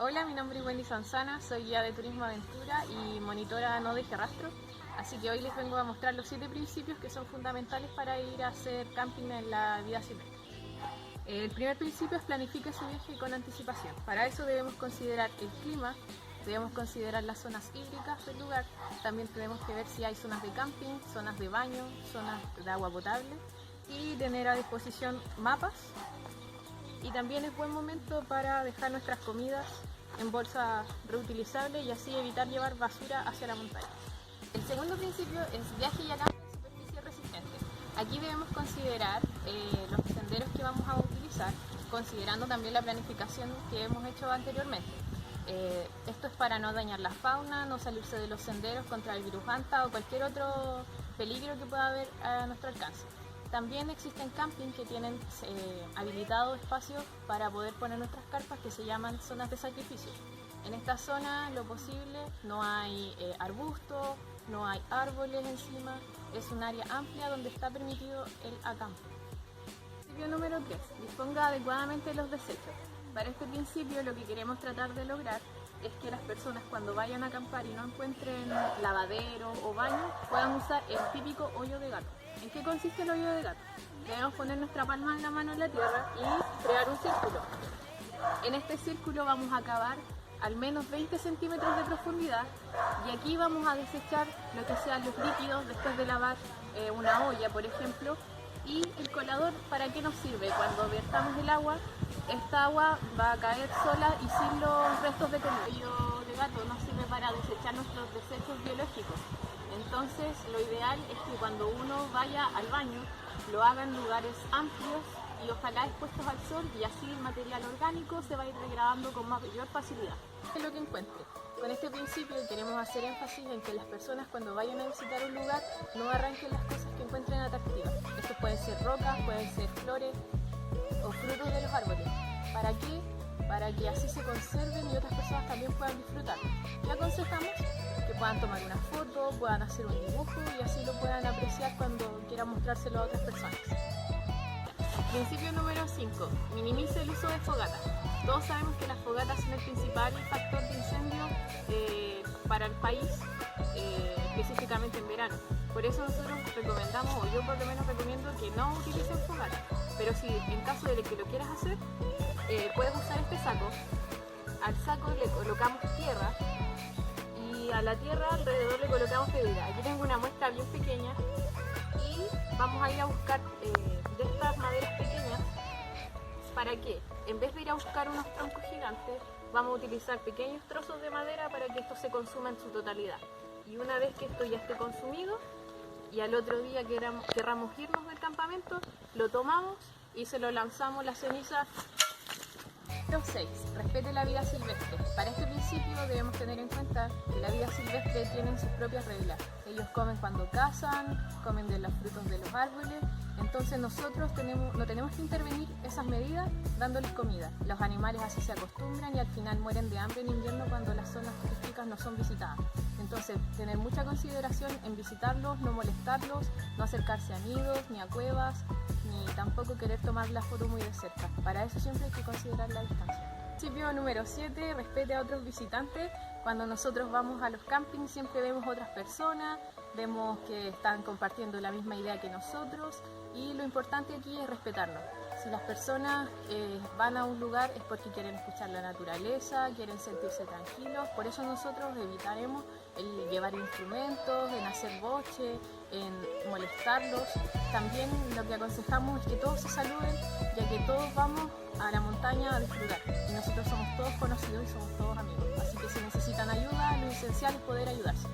Hola, mi nombre es Wendy Sanzana, soy guía de turismo aventura y monitora no deje rastro. Así que hoy les vengo a mostrar los 7 principios que son fundamentales para ir a hacer camping en la vida silvestre. El primer principio es planifique su viaje con anticipación. Para eso debemos considerar el clima, debemos considerar las zonas hídricas del lugar, también tenemos que ver si hay zonas de camping, zonas de baño, zonas de agua potable y tener a disposición mapas. Y también es buen momento para dejar nuestras comidas en bolsas reutilizables y así evitar llevar basura hacia la montaña. El segundo principio es viaje y acampe en superficie resistente. Aquí debemos considerar los senderos que vamos a utilizar, considerando también la planificación que hemos hecho anteriormente. Esto es para no dañar la fauna, no salirse de los senderos contra el virus Hanta o cualquier otro peligro que pueda haber a nuestro alcance. También existen camping que tienen habilitado espacios para poder poner nuestras carpas que se llaman zonas de sacrificio. En esta zona, lo posible, no hay arbustos, no hay árboles encima, es un área amplia donde está permitido el acampe. Principio número 3. Disponga adecuadamente de los desechos. Para este principio lo que queremos tratar de lograr es que las personas cuando vayan a acampar y no encuentren lavadero o baño puedan usar el típico hoyo de gato. ¿En qué consiste el hoyo de gato? Debemos poner nuestra palma de la mano en la tierra y crear un círculo. En este círculo vamos a cavar al menos 20 centímetros de profundidad y aquí vamos a desechar lo que sean los líquidos después de lavar una olla, por ejemplo. Y el colador, ¿para qué nos sirve? Cuando vertamos el agua, esta agua va a caer sola y sin los restos de comida. El hoyo de gato nos sirve para desechar nuestros desechos biológicos. Entonces, lo ideal es que cuando uno vaya al baño, lo haga en lugares amplios y ojalá expuestos al sol, y así el material orgánico se va a ir degradando con mayor facilidad. Es lo que encuentre. Con este principio queremos hacer énfasis en que las personas cuando vayan a visitar un lugar no arranquen las cosas que encuentren atractivas. Estos pueden ser rocas, pueden ser flores o frutos de los árboles. ¿Para qué? Para que así se conserven y otras personas también puedan disfrutarlo. ¿Qué aconsejamos? Que puedan tomar una foto, puedan hacer un dibujo y así lo puedan apreciar cuando quieran mostrárselo a otras personas. Principio número 5. Minimice el uso de fogatas. Todos sabemos que las fogatas son el principal factor de incendio para el país, específicamente en verano. Por eso nosotros recomendamos, o yo por lo menos recomiendo, que no utilicen fogatas. Pero si en caso de que lo quieras hacer, puedes usar este saco. Al saco le colocamos tierra y a la tierra alrededor le colocamos pedra. Aquí tengo una muestra bien pequeña y vamos a ir a buscar de estas maderas pequeñas. ¿Para qué? En vez de ir a buscar unos troncos gigantes, vamos a utilizar pequeños trozos de madera para que esto se consuma en su totalidad. Y una vez que esto ya esté consumido y al otro día querramos irnos del campamento, lo tomamos y se lo lanzamos la ceniza. Número 6. Respete la vida silvestre. Para este principio debemos tener en cuenta que la vida silvestre tiene sus propias reglas. Ellos comen cuando cazan, comen de los frutos de los árboles, entonces nosotros no tenemos que intervenir esas medidas dándoles comida. Los animales así se acostumbran y al final mueren de hambre en invierno cuando las zonas turísticas no son visitadas. Entonces, tener mucha consideración en visitarlos, no molestarlos, no acercarse a nidos ni a cuevas, ni tampoco querer tomar la foto muy de cerca. Para eso siempre hay que considerar la distancia. Principio número 7, respete a otros visitantes. Cuando nosotros vamos a los campings siempre vemos otras personas, vemos que están compartiendo la misma idea que nosotros y lo importante aquí es respetarnos. Si las personas van a un lugar es porque quieren escuchar la naturaleza, quieren sentirse tranquilos, por eso nosotros evitaremos el llevar instrumentos, en hacer boche, en molestarlos. También lo que aconsejamos es que todos se saluden, ya que todos vamos a la montaña a disfrutar y nosotros somos todos conocidos y somos todos amigos. Así que si necesitan ayuda, lo esencial es poder ayudarse.